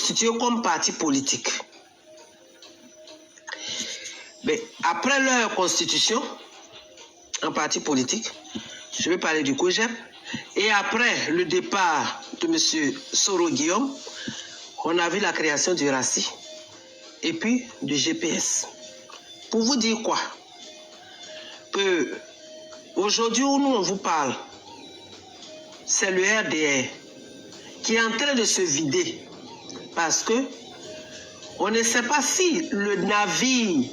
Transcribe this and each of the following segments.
constitué comme parti politique. Mais après leur constitution en parti politique, je vais parler du COJEP, et après le départ de M. Soro Guillaume, on a vu la création du RACI et puis du GPS. Pour vous dire quoi? Que aujourd'hui où nous on vous parle, c'est le RDR qui est en train de se vider parce que on ne sait pas si le navire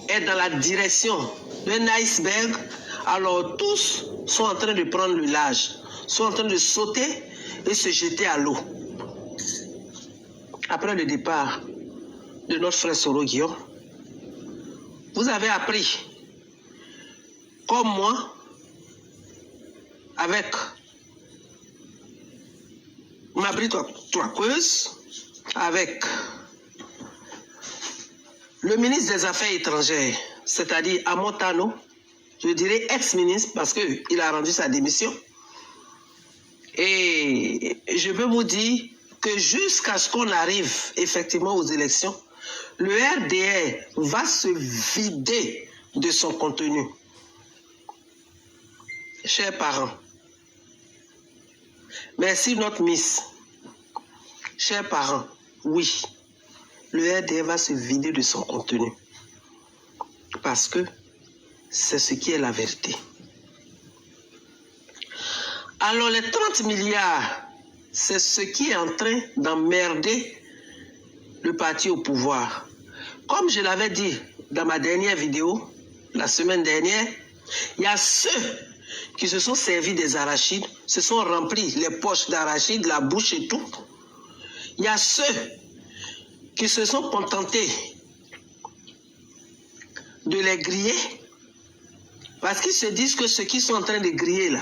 est dans la direction d'un iceberg, alors tous sont en train de prendre le large, sont en train de sauter et se jeter à l'eau. Après le départ de notre frère Soro Guillaume, vous avez appris, comme moi, avec Mabri Touakoueuse, avec le ministre des Affaires étrangères, c'est-à-dire Amotano, je dirais ex-ministre parce qu'il a rendu sa démission. Et je peux vous dire que jusqu'à ce qu'on arrive effectivement aux élections, le RDR va se vider de son contenu. Chers parents, merci notre Miss. Chers parents, oui, le RDR va se vider de son contenu. Parce que c'est ce qui est la vérité. Alors les 30 milliards, c'est ce qui est en train d'emmerder le parti au pouvoir. Comme je l'avais dit dans ma dernière vidéo, la semaine dernière, il y a ceux qui se sont servis des arachides, se sont remplis les poches d'arachides, la bouche et tout. Il y a ceux qui se sont contentés de les griller, parce qu'ils se disent que ceux qui sont en train de griller là,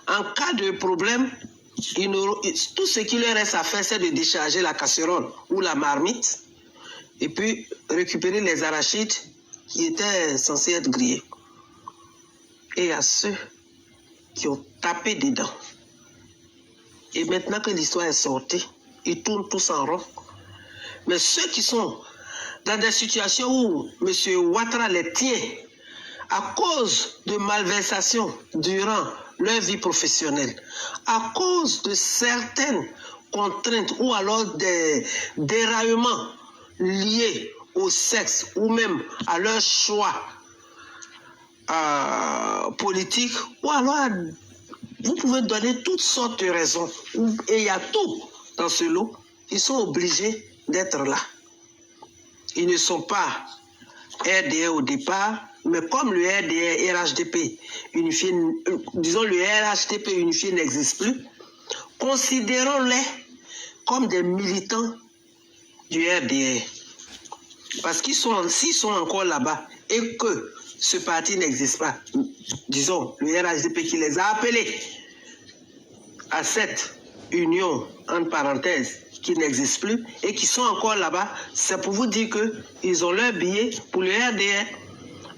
en cas de problème, tout ce qui leur reste à faire, c'est de décharger la casserole ou la marmite et puis récupérer les arachides qui étaient censés être grillés. Et à ceux qui ont tapé dedans. Et maintenant que l'histoire est sortie, ils tournent tous en rond. Mais ceux qui sont dans des situations où M. Ouattara les tient à cause de malversations durant leur vie professionnelle, à cause de certaines contraintes ou alors des déraillements liés au sexe ou même à leur choix politique, ou alors vous pouvez donner toutes sortes de raisons, et il y a tout dans ce lot, ils sont obligés d'être là. Ils ne sont pas RDR au départ, mais comme le RDR et RHDP unifié, disons le RHDP unifié n'existe plus, considérons-les comme des militants du RDR. Parce qu'ils sont, s'ils sont encore là-bas et que ce parti n'existe pas, disons le RHDP qui les a appelés à cette union, entre parenthèses, qui n'existe plus et qui sont encore là-bas, c'est pour vous dire qu'ils ont leur billet pour le RDR.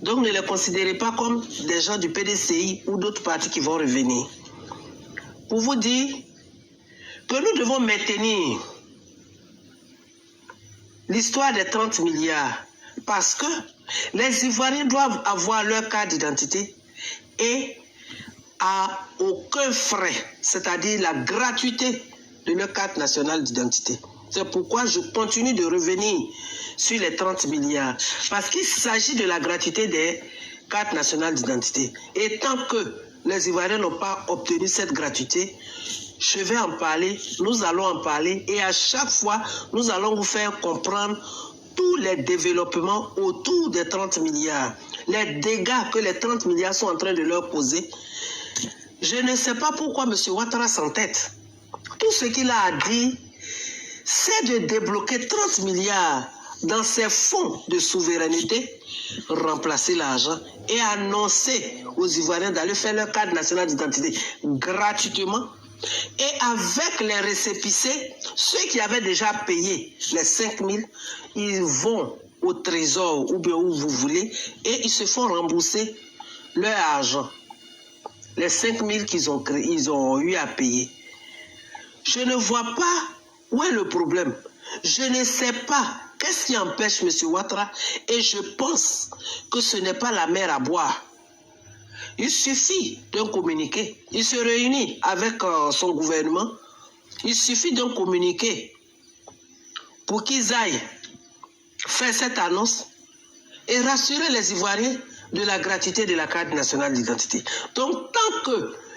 Donc ne les considérez pas comme des gens du PDCI ou d'autres partis qui vont revenir. Pour vous dire que nous devons maintenir l'histoire des 30 milliards parce que les Ivoiriens doivent avoir leur carte d'identité et à aucun frais, c'est-à-dire la gratuité de leur carte nationale d'identité. C'est pourquoi je continue de revenir sur les 30 milliards. Parce qu'il s'agit de la gratuité des cartes nationales d'identité. Et tant que les Ivoiriens n'ont pas obtenu cette gratuité, je vais en parler, nous allons en parler. Et à chaque fois, nous allons vous faire comprendre tous les développements autour des 30 milliards. Les dégâts que les 30 milliards sont en train de leur causer. Je ne sais pas pourquoi M. Ouattara s'entête. Tout ce qu'il a à dire, c'est de débloquer 30 milliards dans ses fonds de souveraineté, remplacer l'argent et annoncer aux Ivoiriens d'aller faire leur carte nationale d'identité gratuitement. Et avec les récépissés, ceux qui avaient déjà payé les 5 000, ils vont au trésor ou bien où vous voulez et ils se font rembourser leur argent. Les 5 000 qu'ils ont eu à payer. Je ne vois pas où est le problème. Je ne sais pas qu'est-ce qui empêche M. Ouattara et je pense que ce n'est pas la mer à boire. Il suffit d'un communiqué. Il se réunit avec son gouvernement. Il suffit d'un communiqué pour qu'ils aillent faire cette annonce et rassurer les Ivoiriens de la gratuité de la carte nationale d'identité. Donc, tant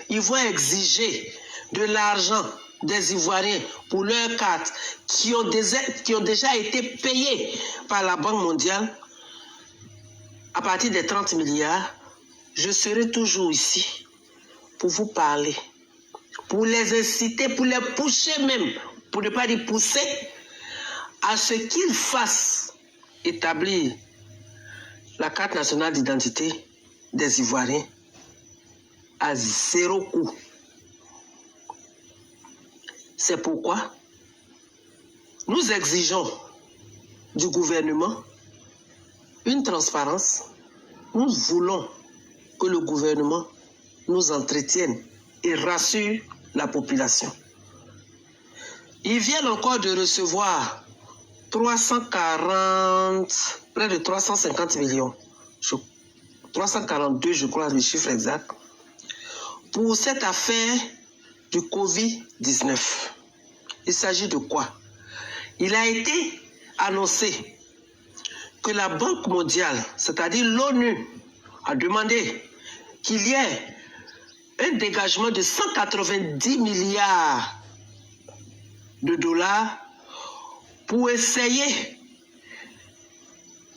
qu'ils vont exiger de l'argent des Ivoiriens pour leurs cartes qui ont déjà été payées par la Banque mondiale, à partir des 30 milliards, je serai toujours ici pour vous parler, pour les inciter, pour les pousser même, pour ne pas dire pousser, à ce qu'ils fassent établir la carte nationale d'identité des Ivoiriens à 0 coût. C'est pourquoi nous exigeons du gouvernement une transparence. Nous voulons que le gouvernement nous entretienne et rassure la population. Ils viennent encore de recevoir près de 350 millions, 342 je crois le chiffre exact, pour cette affaire du Covid-19. Il s'agit de quoi? Il a été annoncé que la Banque mondiale, c'est-à-dire l'ONU, a demandé qu'il y ait un dégagement de 190 milliards de dollars pour essayer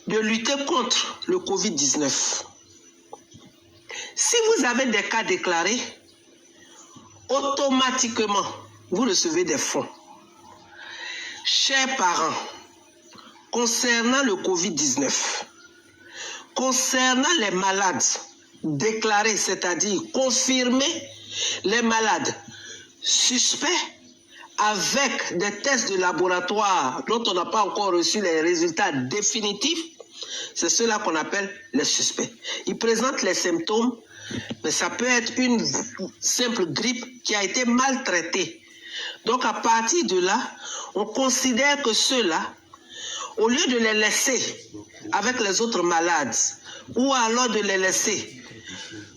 de lutter contre le Covid-19. Si vous avez des cas déclarés, automatiquement, vous recevez des fonds. Chers parents, concernant le Covid-19, concernant les malades déclarés, c'est-à-dire confirmés, les malades suspects avec des tests de laboratoire dont on n'a pas encore reçu les résultats définitifs, c'est ceux-là qu'on appelle les suspects. Ils présentent les symptômes, mais ça peut être une simple grippe qui a été maltraitée. Donc à partir de là, on considère que ceux-là, au lieu de les laisser avec les autres malades, ou alors de les laisser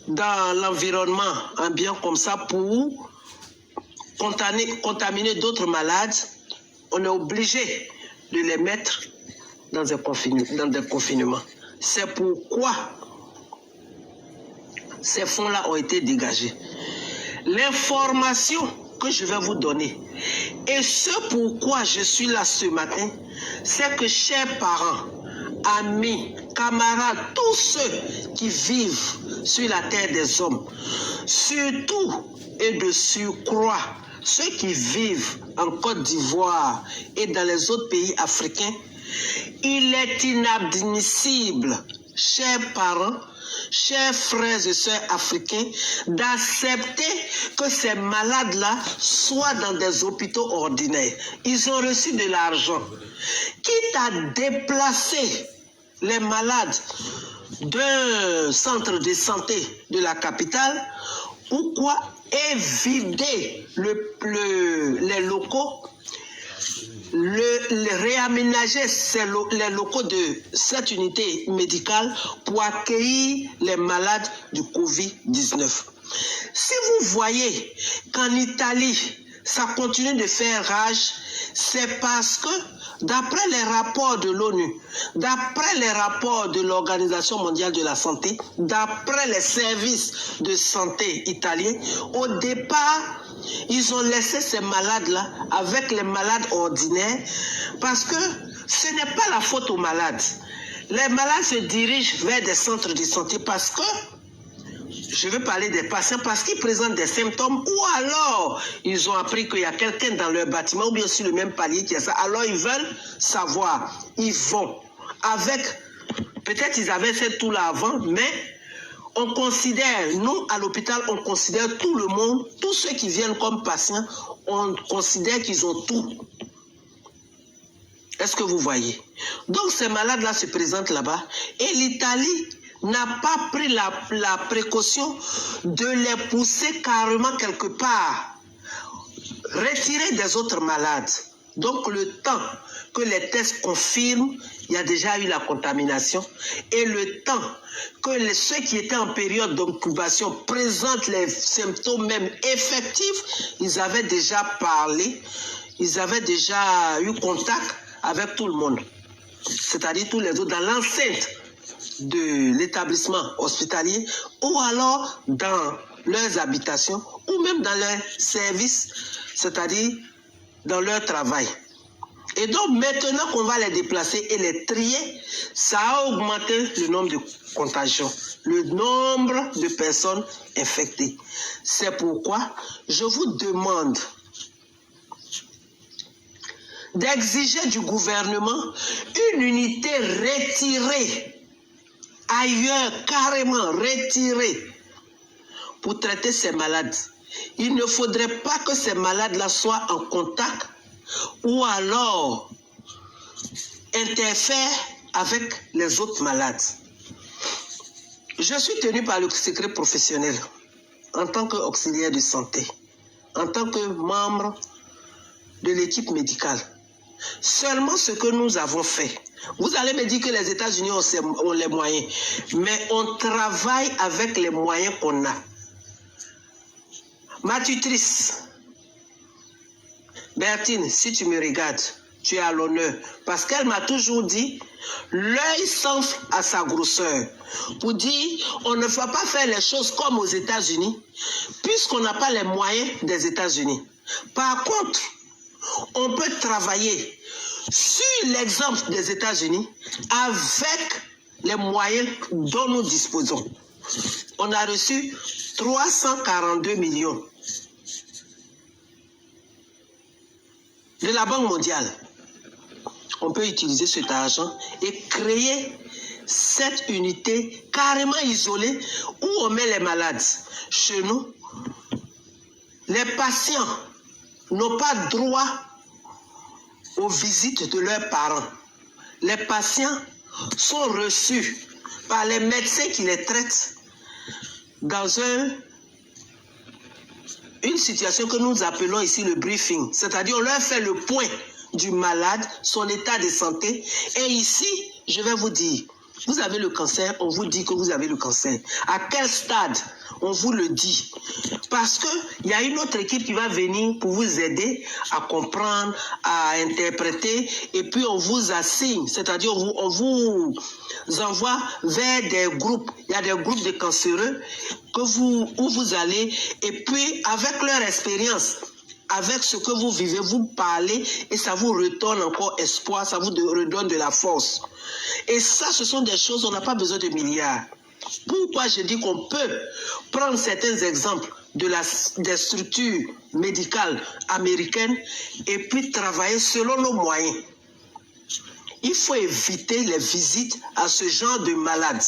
dans l'environnement ambiant comme ça pour contaminer d'autres malades, on est obligé de les mettre dans des confinements. C'est pourquoi ces fonds-là ont été dégagés. L'information que je vais vous donner, et ce pourquoi je suis là ce matin, c'est que chers parents, amis, camarades, tous ceux qui vivent sur la terre des hommes, surtout et de surcroît, ceux qui vivent en Côte d'Ivoire et dans les autres pays africains, il est inadmissible, chers parents, chers frères et sœurs africains, d'accepter que ces malades-là soient dans des hôpitaux ordinaires. Ils ont reçu de l'argent. Quitte à déplacer les malades d'un centre de santé de la capitale, ou quoi, et vider les locaux, réaménager les locaux de cette unité médicale pour accueillir les malades du Covid-19. Si vous voyez qu'en Italie, ça continue de faire rage, c'est parce que d'après les rapports de l'ONU, d'après les rapports de l'Organisation mondiale de la santé, d'après les services de santé italiens, au départ, ils ont laissé ces malades-là avec les malades ordinaires parce que ce n'est pas la faute aux malades. Les malades se dirigent vers des centres de santé parce que, je vais parler des patients, parce qu'ils présentent des symptômes ou alors ils ont appris qu'il y a quelqu'un dans leur bâtiment ou bien sur le même palier qui a ça. Alors ils veulent savoir, ils vont avec, peut-être ils avaient fait tout là avant, mais on considère, nous à l'hôpital, on considère tout le monde, tous ceux qui viennent comme patients, on considère qu'ils ont tout. Est-ce que vous voyez? Donc ces malades-là se présentent là-bas et l'Italie n'a pas pris la précaution de les pousser carrément quelque part, retirer des autres malades. Donc le temps que les tests confirment, il y a déjà eu la contamination. Et le temps que ceux qui étaient en période d'incubation présentent les symptômes même effectifs, ils avaient déjà parlé, ils avaient déjà eu contact avec tout le monde. C'est-à-dire tous les autres dans l'enceinte de l'établissement hospitalier ou alors dans leurs habitations ou même dans leurs services, c'est-à-dire dans leur travail. Et donc maintenant qu'on va les déplacer et les trier, ça a augmenté le nombre de contagions, le nombre de personnes infectées. C'est pourquoi je vous demande d'exiger du gouvernement une unité retirée, ailleurs, carrément retirée, pour traiter ces malades. Il ne faudrait pas que ces malades-là soient en contact ou alors interfèrent avec les autres malades. Je suis tenu par le secret professionnel en tant qu'auxiliaire de santé, en tant que membre de l'équipe médicale. Seulement ce que nous avons fait. Vous allez me dire que les États-Unis ont les moyens, mais on travaille avec les moyens qu'on a. Ma tutrice, Bertine, si tu me regardes, tu es à l'honneur. Parce qu'elle m'a toujours dit, l'œil s'enfle à sa grosseur. Pour dire, on ne va pas faire les choses comme aux États-Unis, puisqu'on n'a pas les moyens des États-Unis. Par contre, on peut travailler sur l'exemple des États-Unis avec les moyens dont nous disposons. On a reçu 342 millions de la Banque mondiale. On peut utiliser cet argent et créer cette unité carrément isolée où on met les malades. Chez nous, les patients n'ont pas droit aux visites de leurs parents. Les patients sont reçus par les médecins qui les traitent dans une situation que nous appelons ici le briefing. C'est-à-dire on leur fait le point du malade, son état de santé. Et ici, je vais vous dire, vous avez le cancer, on vous dit que vous avez le cancer. À quel stade? On vous le dit. Parce qu'il y a une autre équipe qui va venir pour vous aider à comprendre, à interpréter, et puis on vous assigne, c'est-à-dire on vous envoie vers des groupes. Il y a des groupes de cancéreux où vous allez, et puis avec leur expérience, avec ce que vous vivez, vous parlez et ça vous redonne encore espoir, ça vous redonne de la force. Et ça, ce sont des choses, on n'a pas besoin de milliards. Pourquoi je dis qu'on peut prendre certains exemples des structures médicales américaines et puis travailler selon nos moyens. Il faut éviter les visites à ce genre de malades,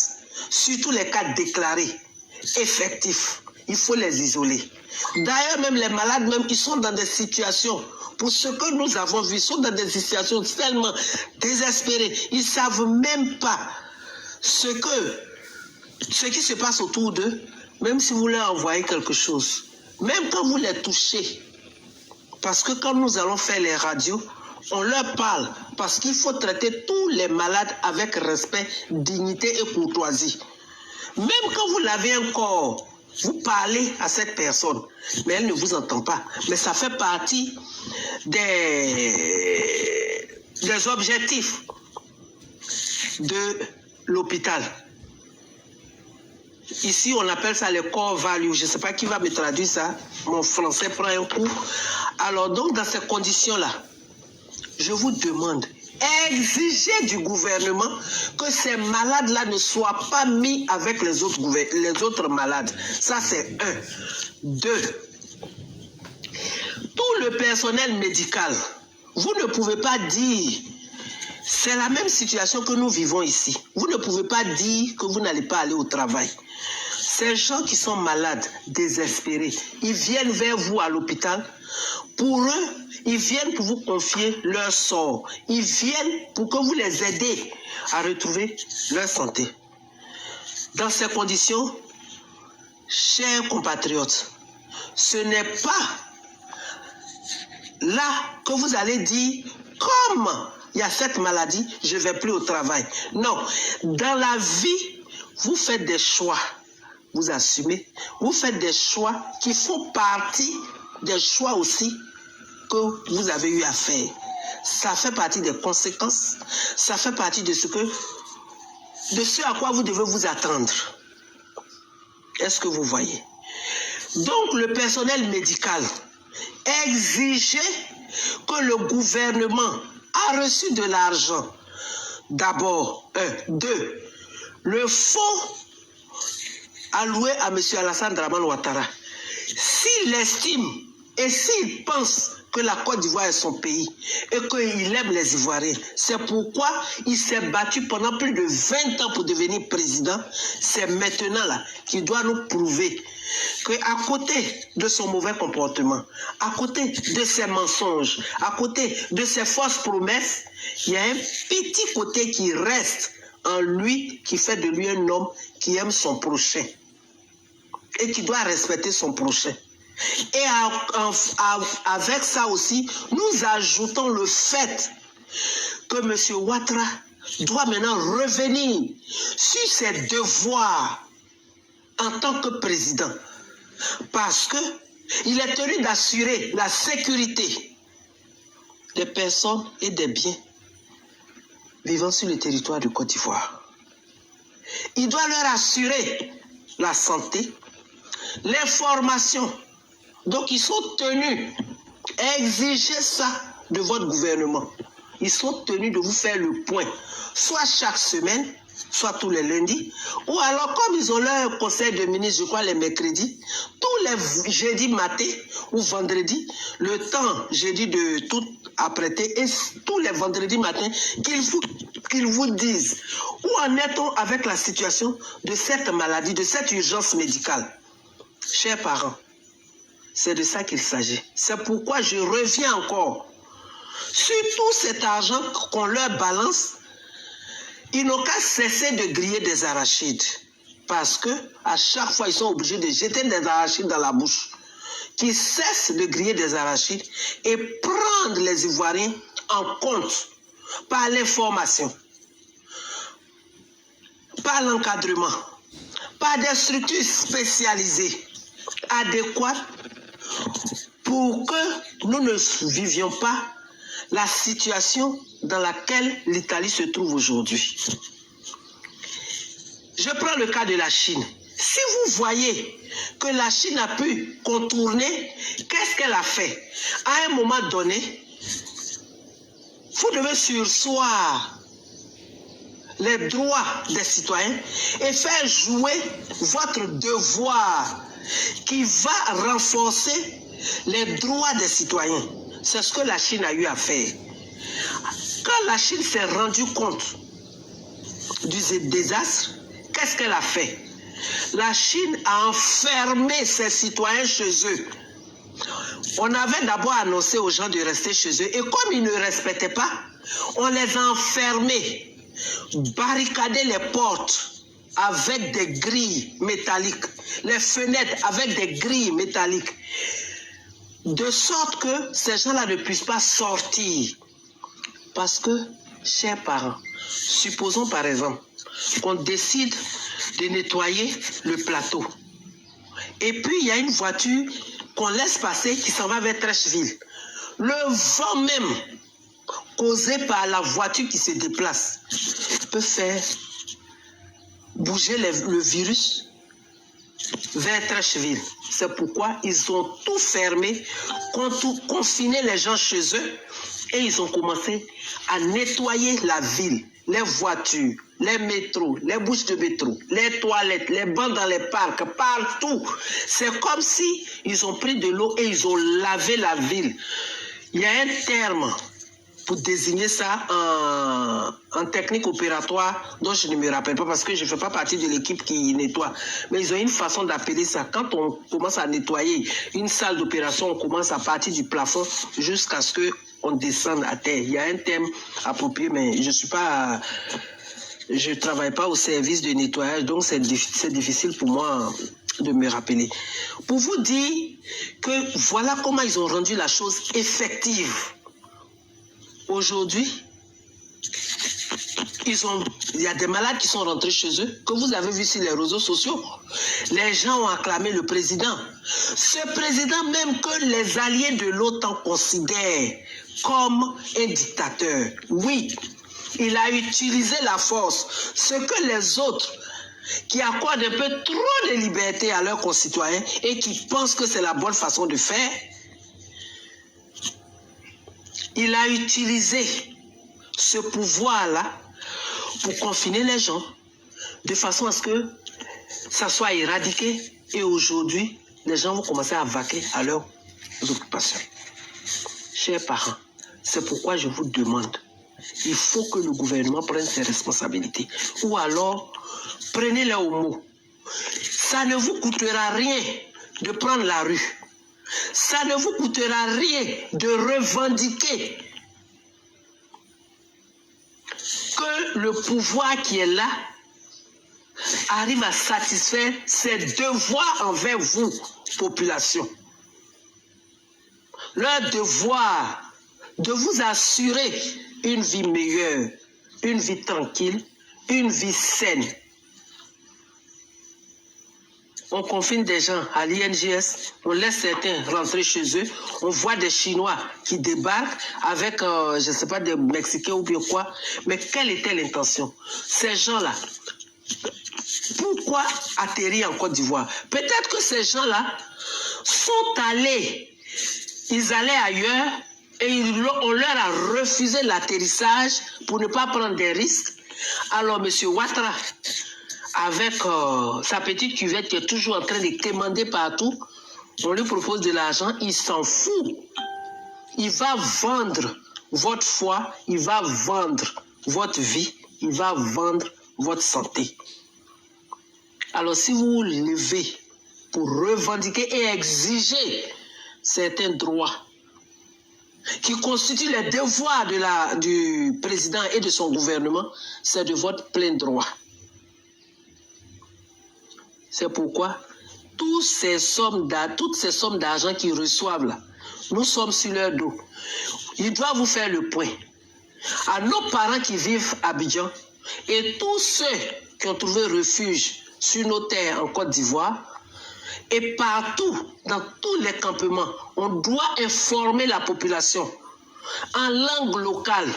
surtout les cas déclarés, effectifs. Il faut les isoler. D'ailleurs, même les malades, même, ils sont dans des situations, pour ce que nous avons vu, ils sont dans des situations tellement désespérées. Ils ne savent même pas ce qui se passe autour d'eux, même si vous leur envoyez quelque chose. Même quand vous les touchez. Parce que quand nous allons faire les radios, on leur parle. Parce qu'il faut traiter tous les malades avec respect, dignité et courtoisie. Même quand vous lavez un corps, vous parlez à cette personne, mais elle ne vous entend pas. Mais ça fait partie des objectifs de l'hôpital. Ici, on appelle ça le core value. Je ne sais pas qui va me traduire ça. Mon français prend un coup. Alors, donc, dans ces conditions-là, je vous demande, exigez du gouvernement que ces malades-là ne soient pas mis avec les autres malades. Ça, c'est un. Deux, tout le personnel médical, vous ne pouvez pas dire, c'est la même situation que nous vivons ici. Vous ne pouvez pas dire que vous n'allez pas aller au travail. Ces gens qui sont malades, désespérés, ils viennent vers vous à l'hôpital. Pour eux, ils viennent pour vous confier leur sort. Ils viennent pour que vous les aidez à retrouver leur santé. Dans ces conditions, chers compatriotes, ce n'est pas là que vous allez dire, comme il y a cette maladie, je ne vais plus au travail. Non, dans la vie, vous faites des choix, vous assumez, vous faites des choix qui font partie des choix aussi que vous avez eu à faire. Ça fait partie des conséquences, ça fait partie de ce à quoi vous devez vous attendre. Est-ce que vous voyez? Donc le personnel médical exigeait que le gouvernement a reçu de l'argent. D'abord, 2, le fonds alloué à M. Alassane Dramane Ouattara, s'il estime et s'il pense que la Côte d'Ivoire est son pays et qu'il aime les Ivoiriens, c'est pourquoi il s'est battu pendant plus de 20 ans pour devenir président. C'est maintenant là qu'il doit nous prouver qu'à côté de son mauvais comportement, à côté de ses mensonges, à côté de ses fausses promesses, il y a un petit côté qui reste en lui, qui fait de lui un homme qui aime son prochain et qui doit respecter son prochain. Et avec ça aussi, nous ajoutons le fait que M. Ouattara doit maintenant revenir sur ses devoirs en tant que président. Parce qu'il est tenu d'assurer la sécurité des personnes et des biens vivant sur le territoire de Côte d'Ivoire. Il doit leur assurer la santé, l'information. Donc ils sont tenus à exiger ça de votre gouvernement. Ils sont tenus de vous faire le point, soit chaque semaine, soit tous les lundis, ou alors comme ils ont leur conseil de ministre, je crois les mercredis, tous les jeudis matin ou vendredis, le temps jeudi de tout apprêter, et tous les vendredis matin, qu'ils vous disent où en est-on avec la situation de cette maladie, de cette urgence médicale. Chers parents, c'est de ça qu'il s'agit. C'est pourquoi je reviens encore sur tout cet argent qu'on leur balance. Ils n'ont qu'à cesser de griller des arachides. Parce que à chaque fois, ils sont obligés de jeter des arachides dans la bouche. Qu'ils cessent de griller des arachides et prendre les Ivoiriens en compte par l'information, par l'encadrement, par des structures spécialisées, adéquates, pour que nous ne vivions pas la situation dans laquelle l'Italie se trouve aujourd'hui. Je prends le cas de la Chine. Si vous voyez que la Chine a pu contourner, qu'est-ce qu'elle a fait? À un moment donné, vous devez surseoir les droits des citoyens et faire jouer votre devoir qui va renforcer les droits des citoyens. C'est ce que la Chine a eu à faire. Quand la Chine s'est rendue compte du désastre, qu'est-ce qu'elle a fait? La Chine a enfermé ses citoyens chez eux. On avait d'abord annoncé aux gens de rester chez eux. Et comme ils ne respectaient pas, on les a enfermés, barricadé les portes avec des grilles métalliques, les fenêtres avec des grilles métalliques, de sorte que ces gens-là ne puissent pas sortir. Parce que, chers parents, supposons par exemple qu'on décide de nettoyer le plateau. Et puis, il y a une voiture qu'on laisse passer qui s'en va vers Trècheville. Le vent même causé par la voiture qui se déplace peut faire bouger le virus vers Trècheville. C'est pourquoi ils ont tout fermé, confiné les gens chez eux et ils ont commencé à nettoyer la ville, les voitures, les métros, les bouches de métro, les toilettes, les bancs dans les parcs, partout. C'est comme si ils ont pris de l'eau et ils ont lavé la ville. Il y a un terme pour désigner ça en technique opératoire dont je ne me rappelle pas parce que je ne fais pas partie de l'équipe qui nettoie. Mais ils ont une façon d'appeler ça. Quand on commence à nettoyer une salle d'opération, on commence à partir du plafond jusqu'à ce qu'on descende à terre. Il y a un terme approprié, mais je ne travaille pas au service de nettoyage, donc c'est difficile pour moi de me rappeler. Pour vous dire que voilà comment ils ont rendu la chose effective. Aujourd'hui, il y a des malades qui sont rentrés chez eux, que vous avez vu sur les réseaux sociaux. Les gens ont acclamé le président. Ce président même que les alliés de l'OTAN considèrent comme un dictateur. Oui, il a utilisé la force. Ce que les autres qui accordent un peu trop de liberté à leurs concitoyens et qui pensent que c'est la bonne façon de faire, il a utilisé ce pouvoir-là pour confiner les gens de façon à ce que ça soit éradiqué. Et aujourd'hui, les gens vont commencer à vaquer à leurs occupations. Chers parents, c'est pourquoi je vous demande, il faut que le gouvernement prenne ses responsabilités. Ou alors, prenez-les au mot. Ça ne vous coûtera rien de prendre la rue. Ça ne vous coûtera rien de revendiquer que le pouvoir qui est là arrive à satisfaire ses devoirs envers vous, population. Leur devoir de vous assurer une vie meilleure, une vie tranquille, une vie saine. On confine des gens à l'INGS, on laisse certains rentrer chez eux, on voit des Chinois qui débarquent avec, je ne sais pas, des Mexicains ou bien quoi. Mais quelle était l'intention? Ces gens-là, pourquoi atterrir en Côte d'Ivoire? Peut-être que ces gens-là sont allés, ils allaient ailleurs et on leur a refusé l'atterrissage pour ne pas prendre des risques. Alors, M. Ouattara, avec sa petite cuvette qui est toujours en train de quémander partout, on lui propose de l'argent, il s'en fout. Il va vendre votre foi, il va vendre votre vie, il va vendre votre santé. Alors si vous vous levez pour revendiquer et exiger certains droits qui constituent les devoirs du président et de son gouvernement, c'est de votre plein droit. C'est pourquoi toutes ces sommes d'argent qu'ils reçoivent là, nous sommes sur leur dos. Ils doivent vous faire le point. À nos parents qui vivent à Abidjan et tous ceux qui ont trouvé refuge sur nos terres en Côte d'Ivoire et partout, dans tous les campements, on doit informer la population en langue locale.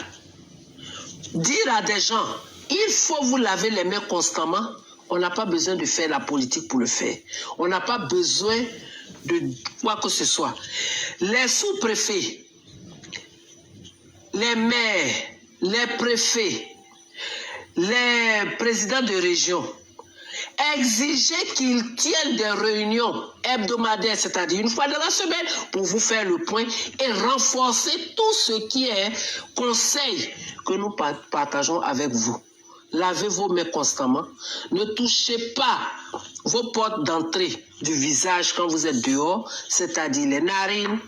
Dire à des gens, il faut vous laver les mains constamment. On n'a pas besoin de faire la politique pour le faire. On n'a pas besoin de quoi que ce soit. Les sous-préfets, les maires, les préfets, les présidents de région, exigez qu'ils tiennent des réunions hebdomadaires, c'est-à-dire une fois dans la semaine, pour vous faire le point et renforcer tout ce qui est conseil que nous partageons avec vous. Lavez vos mains constamment. Ne touchez pas vos portes d'entrée du visage quand vous êtes dehors, c'est-à-dire les narines,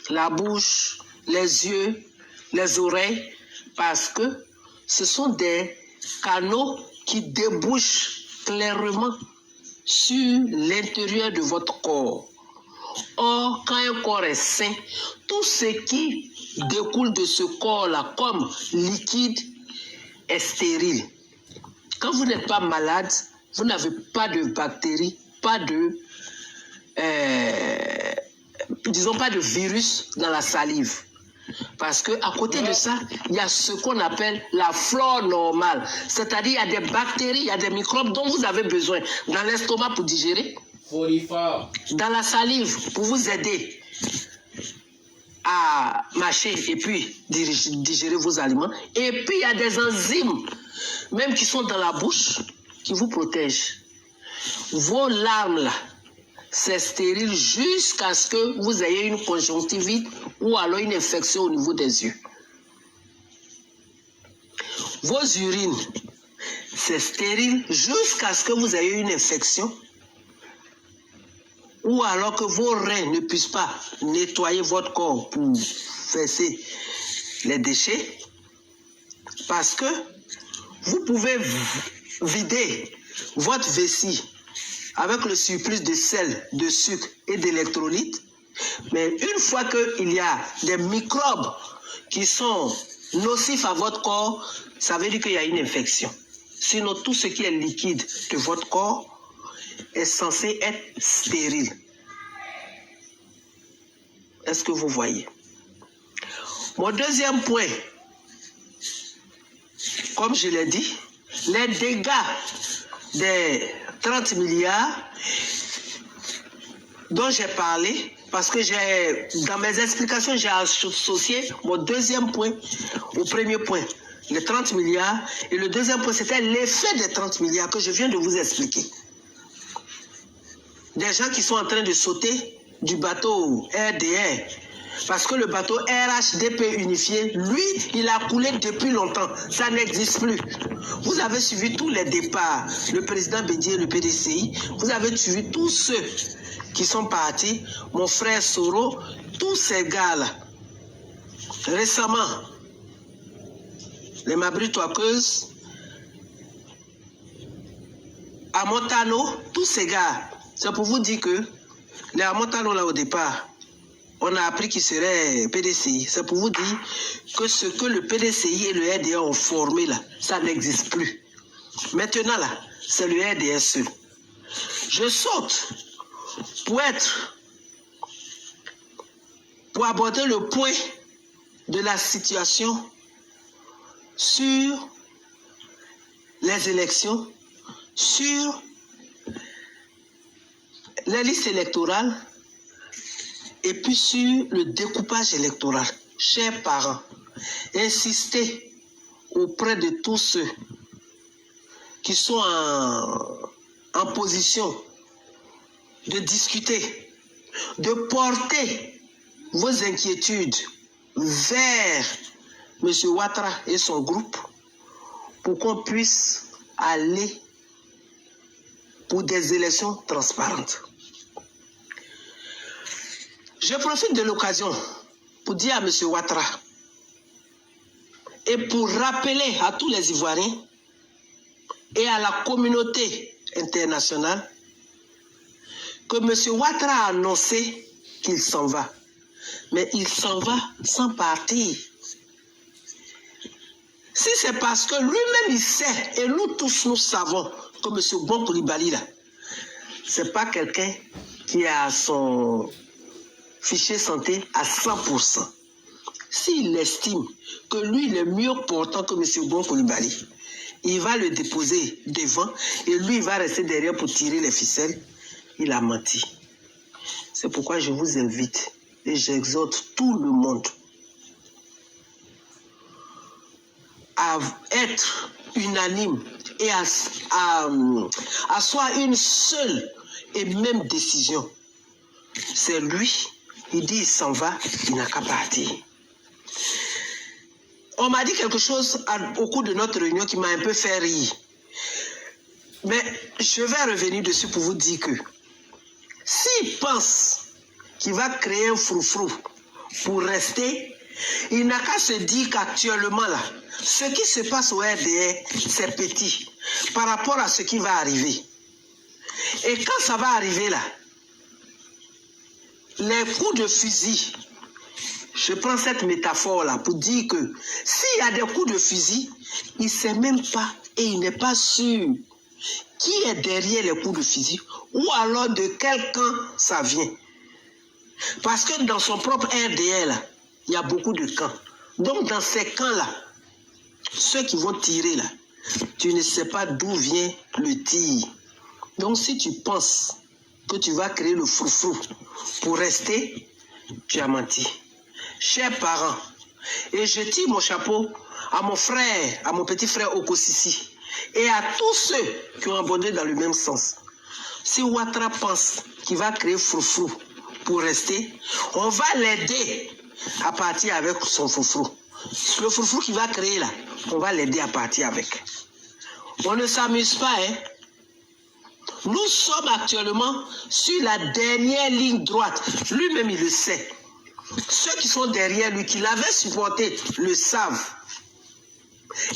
la bouche, les yeux, les oreilles, parce que ce sont des canaux qui débouchent clairement sur l'intérieur de votre corps. Or, quand un corps est sain, tout ce qui découle de ce corps-là comme liquide est stérile. Quand vous n'êtes pas malade, vous n'avez pas de bactéries, pas de, disons pas de virus dans la salive. Parce qu'à côté de ça, il y a ce qu'on appelle la flore normale. C'est-à-dire il y a des bactéries, il y a des microbes dont vous avez besoin dans l'estomac pour digérer, dans la salive pour vous aider à mâcher et puis digérer vos aliments. Et puis il y a des enzymes, même qui sont dans la bouche, qui vous protègent. Vos larmes là, c'est stérile jusqu'à ce que vous ayez une conjonctivite ou alors une infection au niveau des yeux. Vos urines, c'est stérile jusqu'à ce que vous ayez une infection ou alors que vos reins ne puissent pas nettoyer votre corps pour fesser les déchets, parce que vous pouvez vider votre vessie avec le surplus de sel, de sucre et d'électrolytes, mais une fois qu'il y a des microbes qui sont nocif à votre corps, ça veut dire qu'il y a une infection. Sinon, tout ce qui est liquide de votre corps est censé être stérile. Est-ce que vous voyez? Mon deuxième point, comme je l'ai dit, les dégâts des 30 milliards dont j'ai parlé, parce que dans mes explications, j'ai associé mon deuxième point au premier point, les 30 milliards, et le deuxième point, c'était l'effet des 30 milliards que je viens de vous expliquer. Des gens qui sont en train de sauter du bateau RDR, parce que le bateau RHDP unifié, lui, il a coulé depuis longtemps, ça n'existe plus. Vous avez suivi tous les départs, le président Bédier, le PDCI, vous avez suivi tous ceux qui sont partis, mon frère Soro, tous ces gars-là. Récemment, les Mabri-Toakeuses, à Montano, tous ces gars, c'est pour vous dire que les Amontano là au départ, on a appris qu'ils seraient PDCI. C'est pour vous dire que ce que le PDCI et le RDA ont formé là, ça n'existe plus. Maintenant là, c'est le RDA seul. Je saute pour aborder le point de la situation sur les élections, sur les listes électorales et puis sur le découpage électoral. Chers parents, insistez auprès de tous ceux qui sont en position de discuter, de porter vos inquiétudes vers M. Ouattara et son groupe pour qu'on puisse aller pour des élections transparentes. Je profite de l'occasion pour dire à M. Ouattara et pour rappeler à tous les Ivoiriens et à la communauté internationale que M. Ouattara a annoncé qu'il s'en va. Mais il s'en va sans partir. Si c'est parce que lui-même il sait, et nous tous nous savons que M. Bon Coulibaly là, c'est pas quelqu'un qui a son fichier santé à 100%. S'il estime que lui il est mieux portant que M. Bon Coulibaly, il va le déposer devant et lui il va rester derrière pour tirer les ficelles. Il a menti. C'est pourquoi je vous invite et j'exhorte tout le monde à être unanime et à asseoir une seule et même décision. C'est lui, il dit il s'en va, il n'a qu'à partir. On m'a dit quelque chose au cours de notre réunion qui m'a un peu fait rire. Mais je vais revenir dessus pour vous dire que s'il pense qu'il va créer un froufrou pour rester, il n'a qu'à se dire qu'actuellement là, ce qui se passe au RDR, c'est petit par rapport à ce qui va arriver. Et quand ça va arriver là, les coups de fusil, je prends cette métaphore là pour dire que s'il y a des coups de fusil, il ne sait même pas et il n'est pas sûr qui est derrière les coups de fusil ou alors de quel camp ça vient. Parce que dans son propre RDR là, il y a beaucoup de camps. Donc dans ces camps-là, ceux qui vont tirer là, tu ne sais pas d'où vient le tir. Donc si tu penses que tu vas créer le froufrou pour rester, tu as menti. Chers parents, et je tire mon chapeau à mon frère, à mon petit frère Okosisi, et à tous ceux qui ont abondé dans le même sens. Si Ouattara pense qu'il va créer froufrou pour rester, on va l'aider à partir avec son froufrou. Le froufrou qu'il va créer là, on va l'aider à partir avec. On ne s'amuse pas, hein. Nous sommes actuellement sur la dernière ligne droite. Lui-même, il le sait. Ceux qui sont derrière lui, qui l'avaient supporté, le savent.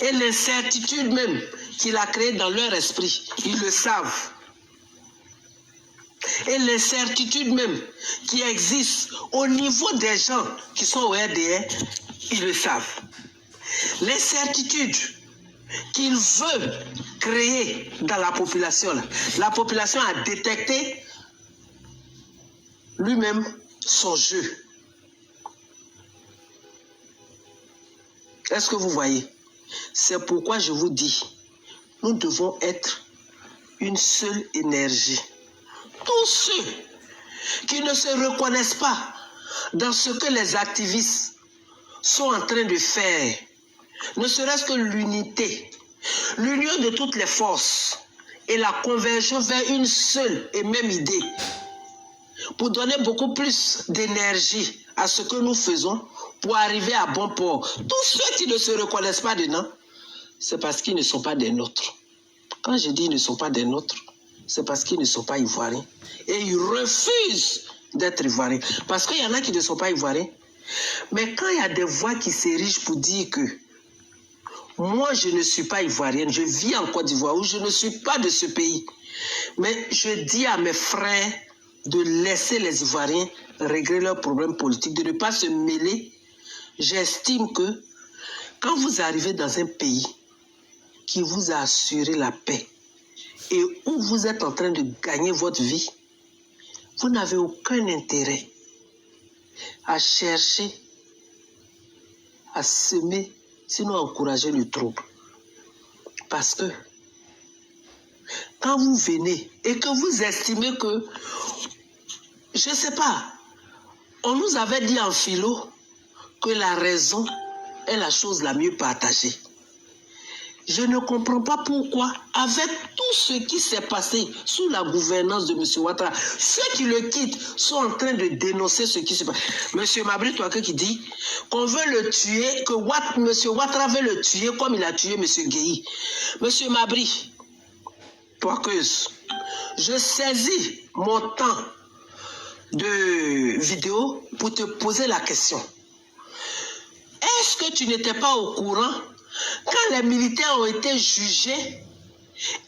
Et l'incertitude même qu'il a créée dans leur esprit, ils le savent. Et l'incertitude même qui existe au niveau des gens qui sont au RDR, ils le savent. L'incertitude qu'il veut créer dans la population a détecté lui-même son jeu. Est-ce que vous voyez? C'est pourquoi je vous dis, nous devons être une seule énergie. Tous ceux qui ne se reconnaissent pas dans ce que les activistes sont en train de faire, ne serait-ce que l'unité, l'union de toutes les forces et la conversion vers une seule et même idée, pour donner beaucoup plus d'énergie à ce que nous faisons pour arriver à bon port. Tous ceux qui ne se reconnaissent pas dedans, c'est parce qu'ils ne sont pas des nôtres. Quand je dis ils ne sont pas des nôtres, c'est parce qu'ils ne sont pas ivoiriens. Et ils refusent d'être ivoiriens. Parce qu'il y en a qui ne sont pas ivoiriens. Mais quand il y a des voix qui s'érigent pour dire que moi, je ne suis pas ivoirienne, je vis en Côte d'Ivoire, ou je ne suis pas de ce pays. Mais je dis à mes frères de laisser les Ivoiriens régler leurs problèmes politiques, de ne pas se mêler. J'estime que quand vous arrivez dans un pays qui vous a assuré la paix et où vous êtes en train de gagner votre vie, vous n'avez aucun intérêt à chercher, à semer, sinon à encourager le trouble. Parce que quand vous venez et que vous estimez que, je ne sais pas, on nous avait dit en philo que la raison est la chose la mieux partagée. Je ne comprends pas pourquoi, avec tout ce qui s'est passé sous la gouvernance de M. Ouattara, ceux qui le quittent sont en train de dénoncer ce qui se passe. M. Mabri Touake qui dit qu'on veut le tuer, que M. Ouattara veut le tuer comme il a tué M. Gueye. M. Mabri Touakeuse, je saisis mon temps de vidéo pour te poser la question. Est-ce que tu n'étais pas au courant quand les militaires ont été jugés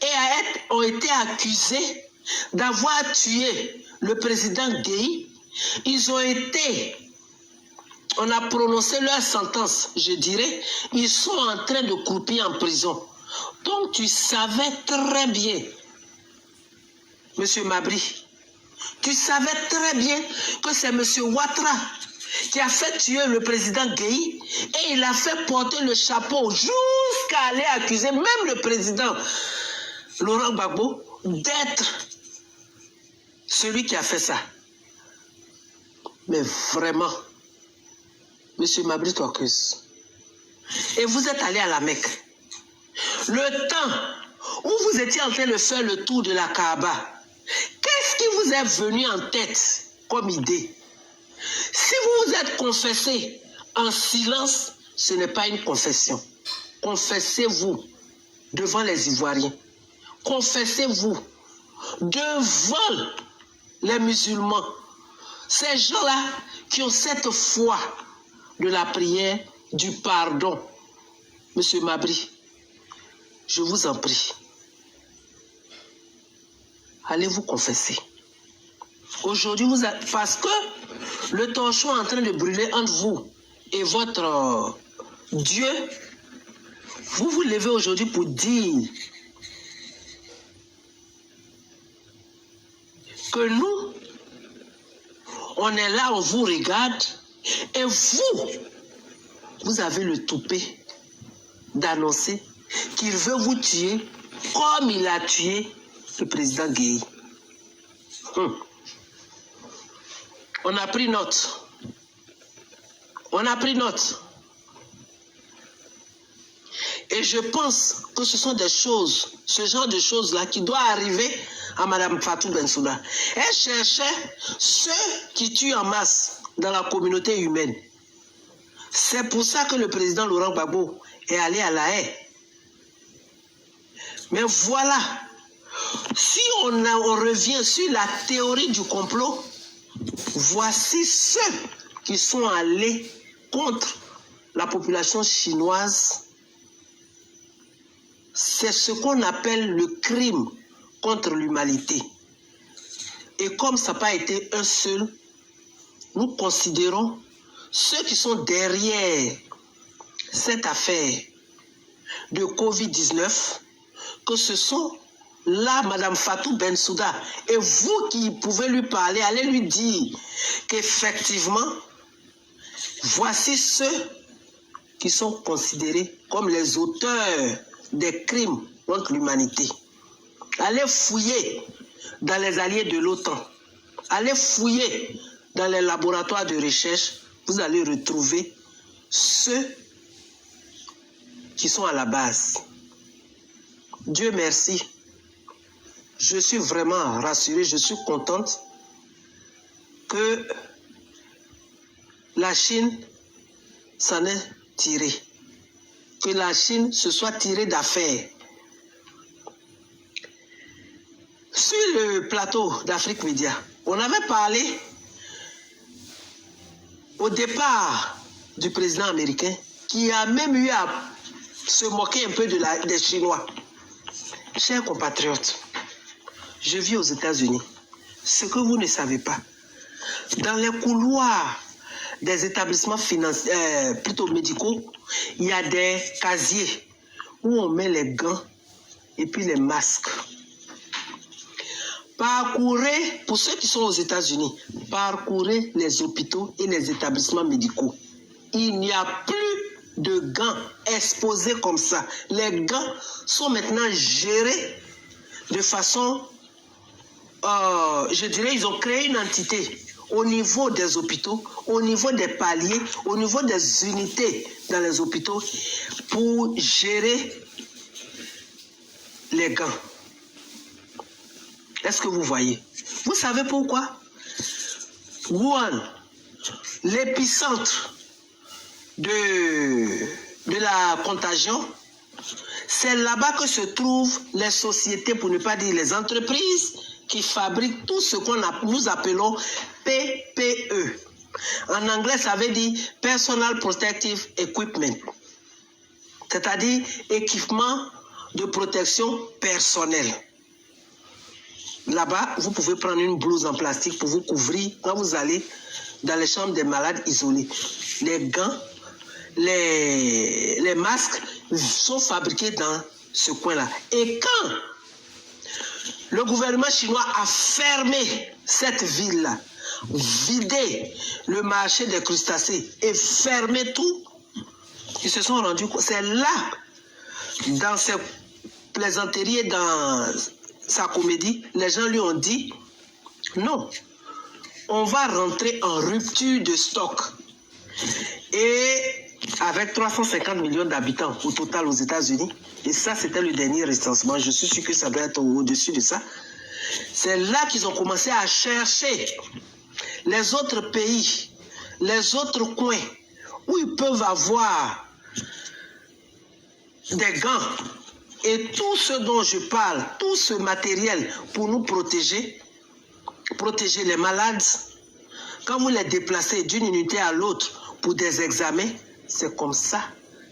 et ont été accusés d'avoir tué le président Gueye, on a prononcé leur sentence, je dirais, ils sont en train de croupir en prison. Donc tu savais très bien, M. Mabri, tu savais très bien que c'est M. Ouattara qui a fait tuer le président Gueye et il a fait porter le chapeau jusqu'à aller accuser même le président Laurent Gbagbo d'être celui qui a fait ça. Mais vraiment, M. Mabri Touakeuse, et vous êtes allé à la Mecque. Le temps où vous étiez en train de faire le tour de la Kaaba, qu'est-ce qui vous est venu en tête comme idée? Si vous vous êtes confessé en silence, ce n'est pas une confession. Confessez-vous devant les Ivoiriens. Confessez-vous devant les musulmans. Ces gens-là qui ont cette foi de la prière, du pardon. Monsieur Mabri, je vous en prie, allez vous confesser. Aujourd'hui, parce que le torchon est en train de brûler entre vous et votre Dieu, vous vous levez aujourd'hui pour dire que nous, on est là, on vous regarde, et vous avez le toupet d'annoncer qu'il veut vous tuer comme il a tué le président Gueye. On a pris note. On a pris note. Et je pense que ce sont des choses, ce genre de choses-là qui doit arriver à Mme Fatou Bensouda. Elle cherchait ceux qui tuent en masse dans la communauté humaine. C'est pour ça que le président Laurent Gbagbo est allé à La Haye. Mais voilà, si on revient sur la théorie du complot, voici ceux qui sont allés contre la population chinoise. C'est ce qu'on appelle le crime contre l'humanité. Et comme ça n'a pas été un seul, nous considérons ceux qui sont derrière cette affaire de Covid-19 que ce sont là Madame Fatou Bensouda et vous qui pouvez lui parler, allez lui dire qu'effectivement, voici ceux qui sont considérés comme les auteurs des crimes contre l'humanité. Allez fouiller dans les alliés de l'OTAN. Allez fouiller dans les laboratoires de recherche. Vous allez retrouver ceux qui sont à la base. Dieu merci. Je suis vraiment rassurée, je suis contente que la Chine s'en est tirée. Que la Chine se soit tirée d'affaire. Sur le plateau d'Afrique Média, on avait parlé au départ du président américain qui a même eu à se moquer un peu des Chinois. Chers compatriotes, je vis aux États-Unis. Ce que vous ne savez pas, dans les couloirs des établissements financiers, plutôt médicaux, il y a des casiers où on met les gants et puis les masques. Parcourez, pour ceux qui sont aux États-Unis, parcourez les hôpitaux et les établissements médicaux. Il n'y a plus de gants exposés comme ça. Les gants sont maintenant gérés de façon, je dirais, ils ont créé une entité au niveau des hôpitaux, au niveau des paliers, au niveau des unités dans les hôpitaux pour gérer les gants. Est-ce que vous voyez? Vous savez pourquoi? Wuhan, l'épicentre de la contagion, c'est là-bas que se trouvent les sociétés, pour ne pas dire les entreprises, qui fabriquent tout ce qu'on nous appelons PPE. En anglais, ça veut dire Personal Protective Equipment, c'est-à-dire équipement de protection personnelle. Là-bas, vous pouvez prendre une blouse en plastique pour vous couvrir quand vous allez dans les chambres des malades isolés. Les gants, les masques sont fabriqués dans ce coin-là. Et quand le gouvernement chinois a fermé cette ville-là, vidé le marché des crustacés et fermé tout, ils se sont rendus compte. C'est là, dans ces plaisanteries, dans sa comédie, les gens lui ont dit non, on va rentrer en rupture de stock. Et avec 350 millions d'habitants au total aux États-Unis, et ça c'était le dernier recensement, je suis sûr que ça doit être au-dessus de ça, c'est là qu'ils ont commencé à chercher les autres pays, les autres coins où ils peuvent avoir des gants. Et tout ce dont je parle, tout ce matériel pour nous protéger les malades, quand vous les déplacez d'une unité à l'autre pour des examens, c'est comme ça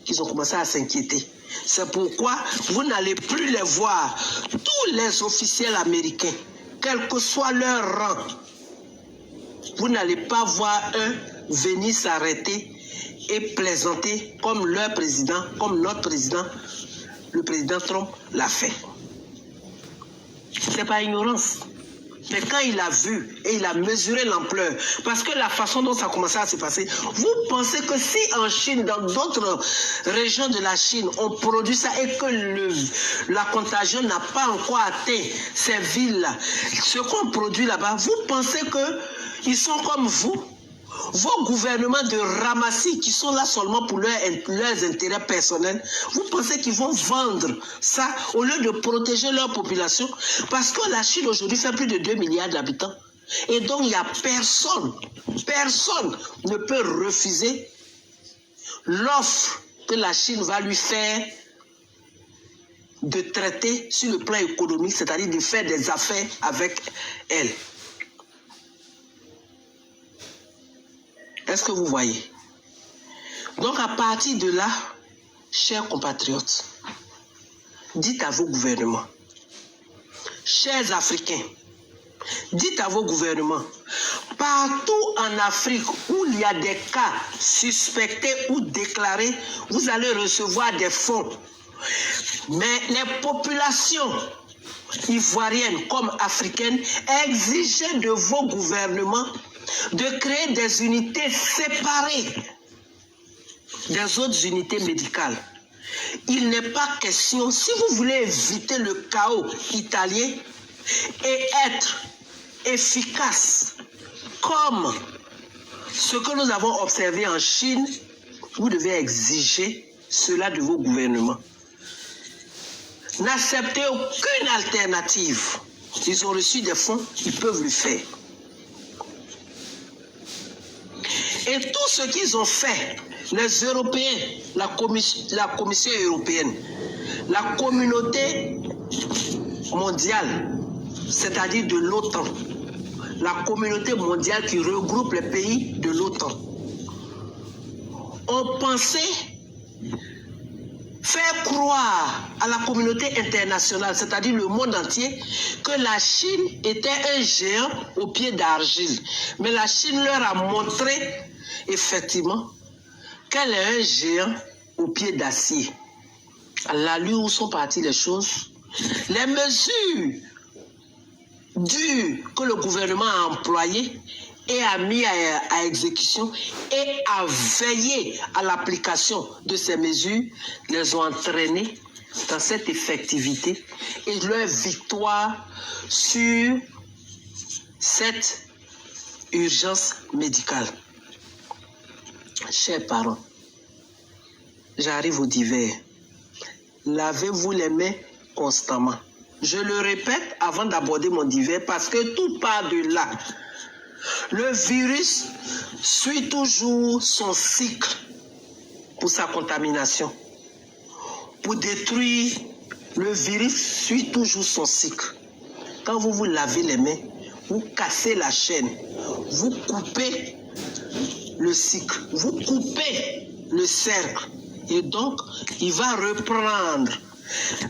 qu'ils ont commencé à s'inquiéter. C'est pourquoi vous n'allez plus les voir, tous les officiels américains, quel que soit leur rang, vous n'allez pas voir un venir s'arrêter et plaisanter comme leur président, comme notre président, le président Trump l'a fait. C'est pas ignorance. Mais quand il a vu et il a mesuré l'ampleur, parce que la façon dont ça a commencé à se passer, vous pensez que si en Chine, dans d'autres régions de la Chine, on produit ça et que la contagion n'a pas encore atteint ces villes-là, ce qu'on produit là-bas, vous pensez qu'ils sont comme vous? Vos gouvernements de ramassis qui sont là seulement pour leurs intérêts personnels, vous pensez qu'ils vont vendre ça au lieu de protéger leur population? Parce que la Chine aujourd'hui fait plus de 2 milliards d'habitants. Et donc il n'y a personne ne peut refuser l'offre que la Chine va lui faire de traiter sur le plan économique, c'est-à-dire de faire des affaires avec elle. Est-ce que vous voyez? Donc à partir de là, chers compatriotes, dites à vos gouvernements, chers Africains, dites à vos gouvernements, Partout en Afrique où il y a des cas suspectés ou déclarés, vous allez recevoir des fonds. Mais les populations ivoiriennes comme africaines exigeaient de vos gouvernements de créer des unités séparées des autres unités médicales. Il n'est pas question, si vous voulez éviter le chaos italien et être efficace comme ce que nous avons observé en Chine, vous devez exiger cela de vos gouvernements. N'acceptez aucune alternative. Ils ont reçu des fonds, ils peuvent le faire. Et tout ce qu'ils ont fait, les Européens, la Commission européenne, la communauté mondiale, c'est-à-dire de l'OTAN, la communauté mondiale qui regroupe les pays de l'OTAN, ont pensé faire croire à la communauté internationale, c'est-à-dire le monde entier, que la Chine était un géant au pied d'argile. Mais la Chine leur a montré, effectivement, qu'elle est un géant au pied d'acier. Là, lui, où sont parties les choses? Les mesures dures que le gouvernement a employées et a mis à exécution et a veillé à l'application de ces mesures, les ont entraînés dans cette effectivité et leur victoire sur cette urgence médicale. Chers parents, j'arrive au divers. Lavez-vous les mains constamment. Je le répète avant d'aborder mon divers parce que tout part de là. Le virus suit toujours son cycle pour sa contamination. Pour détruire, le virus suit toujours son cycle. Quand vous vous lavez les mains, vous cassez la chaîne, vous coupez le cycle, vous coupez le cercle. Et donc, il va reprendre.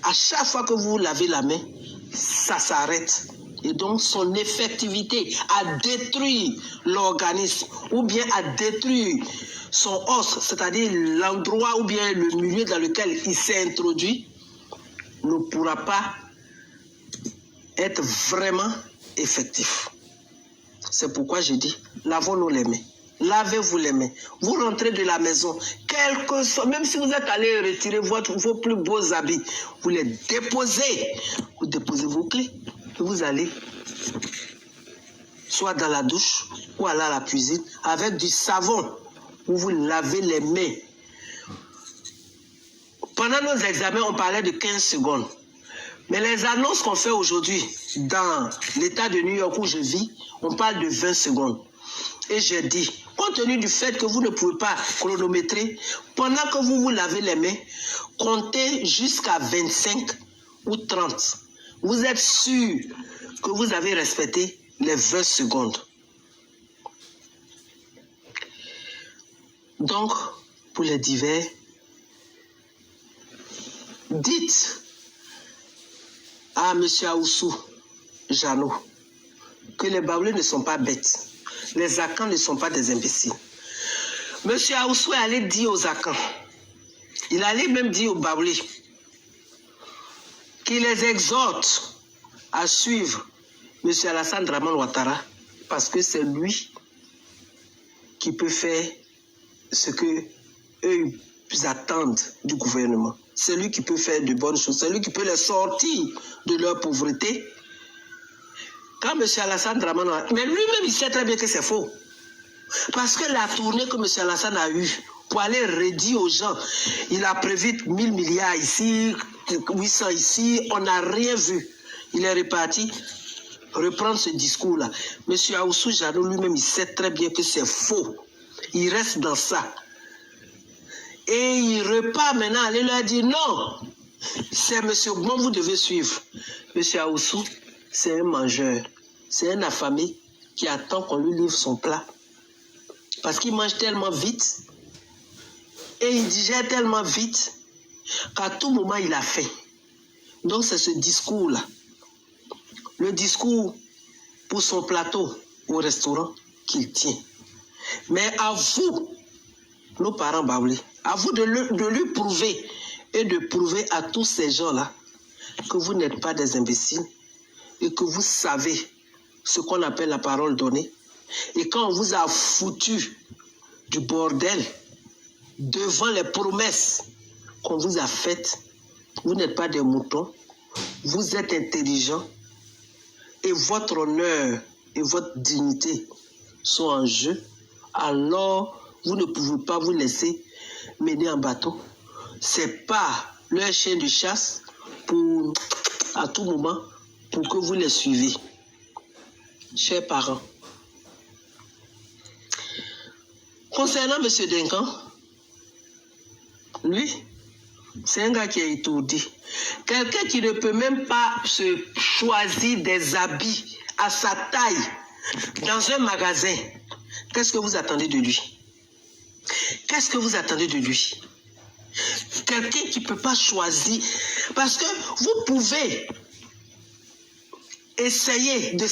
À chaque fois que vous lavez la main, ça s'arrête. Et donc, son effectivité à détruire l'organisme ou bien à détruire son os, c'est-à-dire l'endroit ou bien le milieu dans lequel il s'est introduit, ne pourra pas être vraiment effectif. C'est pourquoi j'ai dit, lavons-nous les mains. Lavez-vous les mains. Vous rentrez de la maison, quel que soit, même si vous êtes allé retirer vos plus beaux habits, vous les déposez. Vous déposez vos clés et vous allez soit dans la douche ou aller à la cuisine avec du savon où vous lavez les mains. Pendant nos examens, on parlait de 15 secondes. Mais les annonces qu'on fait aujourd'hui dans l'état de New York où je vis, on parle de 20 secondes. Et j'ai dit, compte tenu du fait que vous ne pouvez pas chronométrer, pendant que vous vous lavez les mains, comptez jusqu'à 25 ou 30. Vous êtes sûr que vous avez respecté les 20 secondes. Donc, pour les divers, dites à M. Aoussou Jeannot que les Baoulés ne sont pas bêtes. Les Akans ne sont pas des imbéciles. M. Aoussou est allé dire aux Akans, il allait même dire aux Baoulés, qu'il les exhorte à suivre M. Alassane Dramane Ouattara parce que c'est lui qui peut faire ce que eux attendent du gouvernement. C'est lui qui peut faire de bonnes choses. C'est lui qui peut les sortir de leur pauvreté. Quand M. Alassane Dramane Ouattara... Mais lui-même, il sait très bien que c'est faux. Parce que la tournée que M. Alassane a eue pour aller redire aux gens, il a prévu 1000 milliards ici, 800 ici, on n'a rien vu. Il est reparti reprendre ce discours-là. M. Aoussou Jeannot lui-même, il sait très bien que c'est faux. Il reste dans ça. Et il repart maintenant aller leur dire non, c'est M. Gbon, vous devez suivre. M. Aoussou, c'est un mangeur, c'est un affamé qui attend qu'on lui livre son plat. Parce qu'il mange tellement vite et il digère tellement vite qu'à tout moment il a faim. Donc c'est ce discours-là. Le discours pour son plateau au restaurant, qu'il tient. Mais à vous, nos parents baoulés, à vous de lui prouver et de prouver à tous ces gens-là que vous n'êtes pas des imbéciles et que vous savez ce qu'on appelle la parole donnée. Et quand on vous a foutu du bordel devant les promesses qu'on vous a faites, vous n'êtes pas des moutons, vous êtes intelligents et votre honneur et votre dignité sont en jeu, alors vous ne pouvez pas vous laisser mener en bateau. C'est pas leur chien de chasse pour, à tout moment, pour que vous les suivez. Chers parents, concernant M. Denkan, lui, c'est un gars qui est étourdi. Quelqu'un qui ne peut même pas se choisir des habits à sa taille dans un magasin. Qu'est-ce que vous attendez de lui? Qu'est-ce que vous attendez de lui? Quelqu'un qui ne peut pas choisir. Parce que vous pouvez essayer de